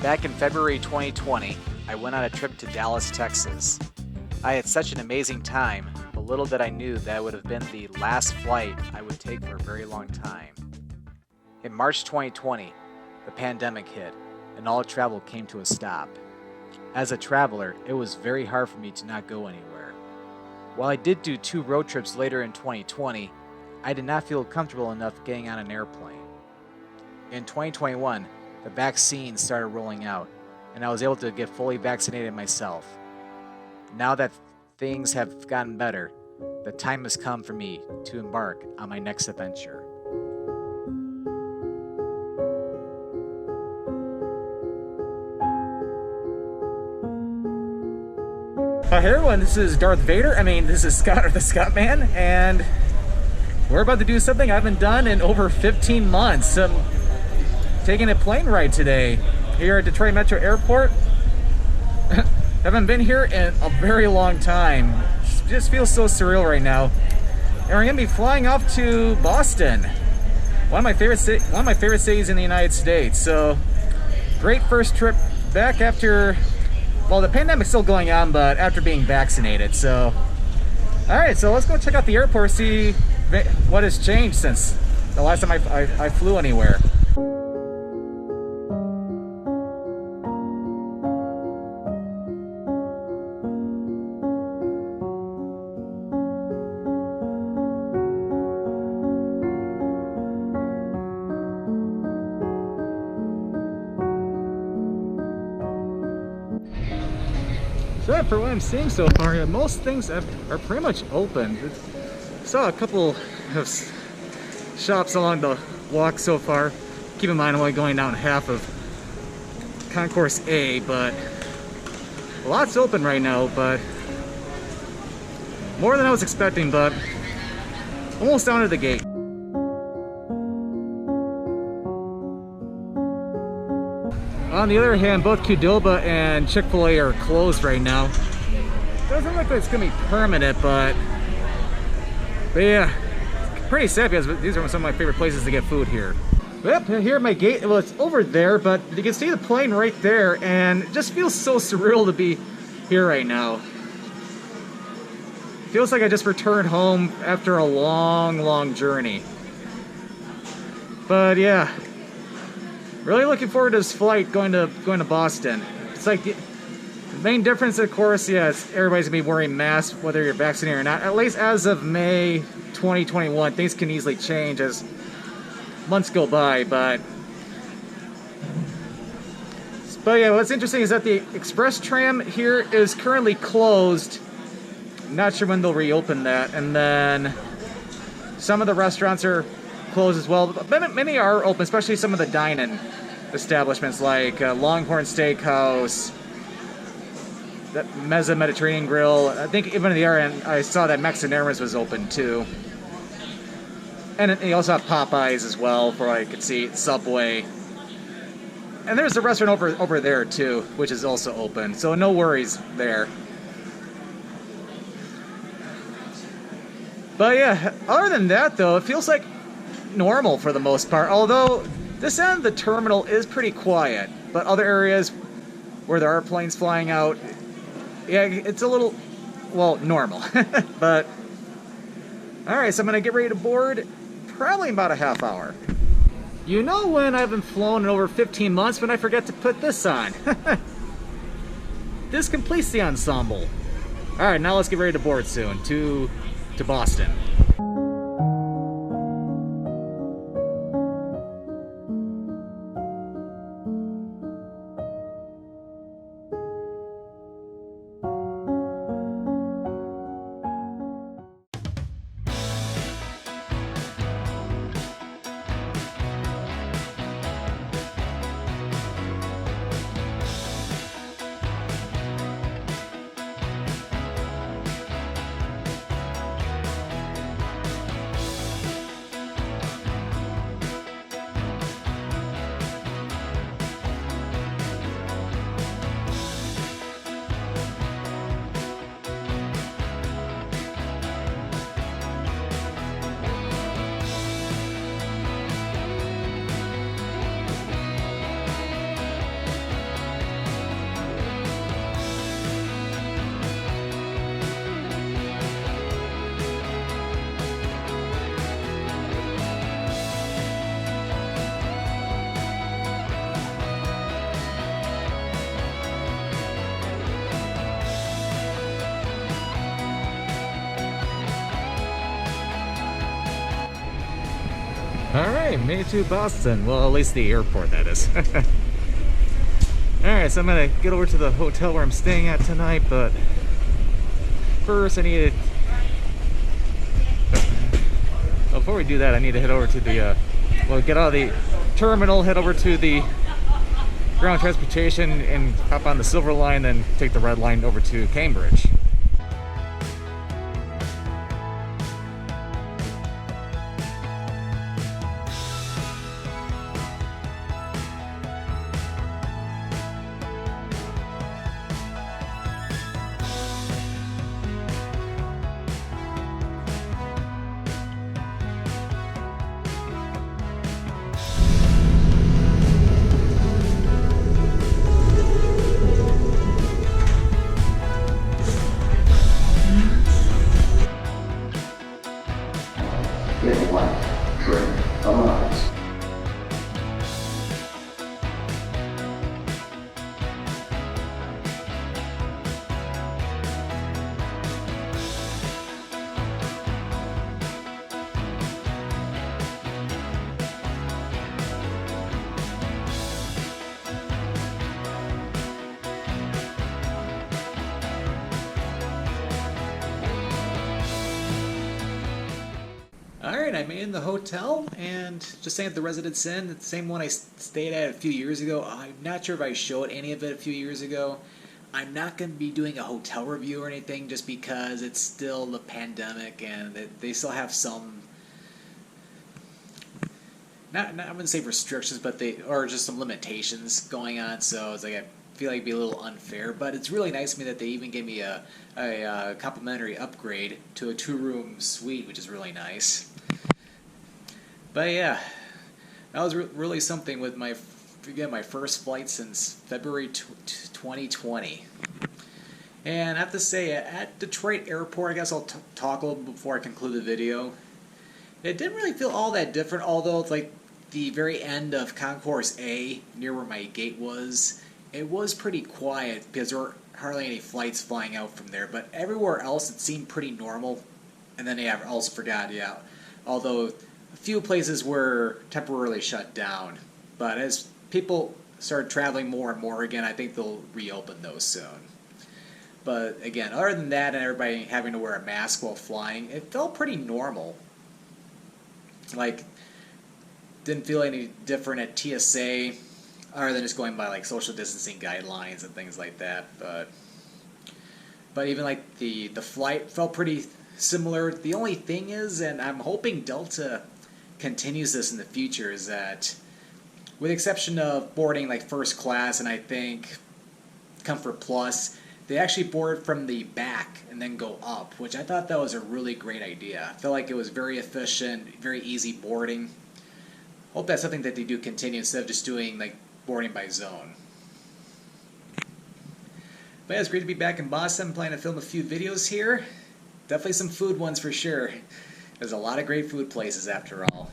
Back in February 2020, I went on a trip to Dallas, Texas. I had such an amazing time, but little did I knew that it would have been the last flight I would take for a very long time. In March 2020, the pandemic hit, and all travel came to a stop. As a traveler, it was very hard for me to not go anywhere. While I did do 2 road trips later in 2020, I did not feel comfortable enough getting on an airplane. In 2021, the vaccine started rolling out, and I was able to get fully vaccinated myself. Now that things have gotten better, the time has come for me to embark on my next adventure. Hey everyone, this is Darth Vader. This is Scott, or the Scott Man, and we're about to do something I haven't done in over 15 months. Taking a plane ride today here at Detroit Metro Airport. Haven't been here in a very long time. Just feels so surreal right now. And we're gonna be flying off to Boston, one of my favorite cities in the United States. So great first trip back after, well, the pandemic's still going on, but after being vaccinated. So all right, so let's go check out the airport, see what has changed since the last time I flew anywhere. So for what I'm seeing so far, most things are pretty much open. Saw a couple of shops along the walk so far. Keep in mind I'm only going down half of Concourse A, but lots open right now, but more than I was expecting, but almost down to the gate. On the other hand, both Qdoba and Chick-fil-A are closed right now. Doesn't look like it's gonna be permanent, but yeah, it's pretty sad because these are some of my favorite places to get food here. Yep, here at my gate, well, it's over there, but you can see the plane right there, and it just feels so surreal to be here right now. Feels like I just returned home after a long journey. But yeah, really looking forward to this flight going to Boston. It's like the main difference, of course, yes, everybody's gonna be wearing masks whether you're vaccinated or not. At least as of May 2021, things can easily change as months go by. But yeah, what's interesting is that the express tram here is currently closed. Not sure when they'll reopen that, and then some of the restaurants are closed as well, but many are open, especially some of the dine-in establishments like Longhorn Steakhouse, that Meza Mediterranean Grill. I think even in the area I saw that McNamara's was open too. And you also have Popeyes as well, for what I could see, Subway. And there's a restaurant over there too, which is also open, so no worries there. But yeah, other than that though, it feels like normal for the most part, although this end of the terminal is pretty quiet, but other areas where there are planes flying out, yeah, it's a little, well, normal. But alright, so I'm gonna get ready to board probably in about a half hour. You know when I haven't flown in over 15 months when I forget to put this on. This completes the ensemble. Alright, now let's get ready to board soon to Boston. Alright, made it to Boston. Well, at least the airport, that is. Alright, so I'm gonna get over to the hotel where I'm staying at tonight, but first I need to... Before we do that, I need to head over to the... well, get out of the terminal, head over to the ground transportation and hop on the Silver Line, then take the Red Line over to Cambridge. Get light, drink, arise. Alright, I made it in the hotel, and just staying at the Residence Inn, the same one I stayed at a few years ago. I'm not sure if I showed any of it a few years ago. I'm not going to be doing a hotel review or anything just because it's still the pandemic and they still have some, I wouldn't say restrictions, but or just some limitations going on, so it's like I feel like it'd be a little unfair, but it's really nice of me that they even gave me a complimentary upgrade to a 2-room suite, which is really nice. But yeah, that was really something with my first flight since February 2020. And I have to say, at Detroit Airport, I guess I'll talk a little bit before I conclude the video. It didn't really feel all that different, although it's like the very end of Concourse A, near where my gate was, it was pretty quiet because there were hardly any flights flying out from there. But everywhere else, it seemed pretty normal. And then I also forgot, yeah, although a few places were temporarily shut down. But as people start traveling more and more again, I think they'll reopen those soon. But again, other than that and everybody having to wear a mask while flying, it felt pretty normal. Like, didn't feel any different at TSA, other than just going by like social distancing guidelines and things like that. But even like the flight felt pretty similar. The only thing is, and I'm hoping Delta continues this in the future, is that with the exception of boarding like first class and I think Comfort Plus, they actually board from the back and then go up, which I thought that was a really great idea. I felt like it was very efficient, very easy boarding. Hope that's something that they do continue instead of just doing like boarding by zone. But yeah, it's great to be back in Boston. I'm planning to film a few videos here. Definitely some food ones for sure. There's a lot of great food places after all.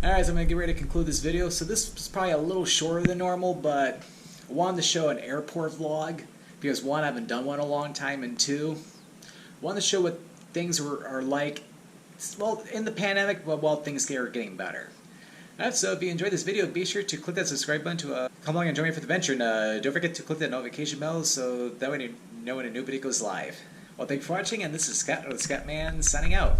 Alright, so I'm going to get ready to conclude this video. So this is probably a little shorter than normal, but I wanted to show an airport vlog because 1, I haven't done one in a long time, and 2, I wanted to show what things are like, well, in the pandemic, but while things are getting better. Alright, so if you enjoyed this video, be sure to click that subscribe button to come along and join me for the adventure, and don't forget to click that notification bell so that way you know when a new video goes live. Well, thanks for watching, and this is Scott, or the Scott Man, signing out.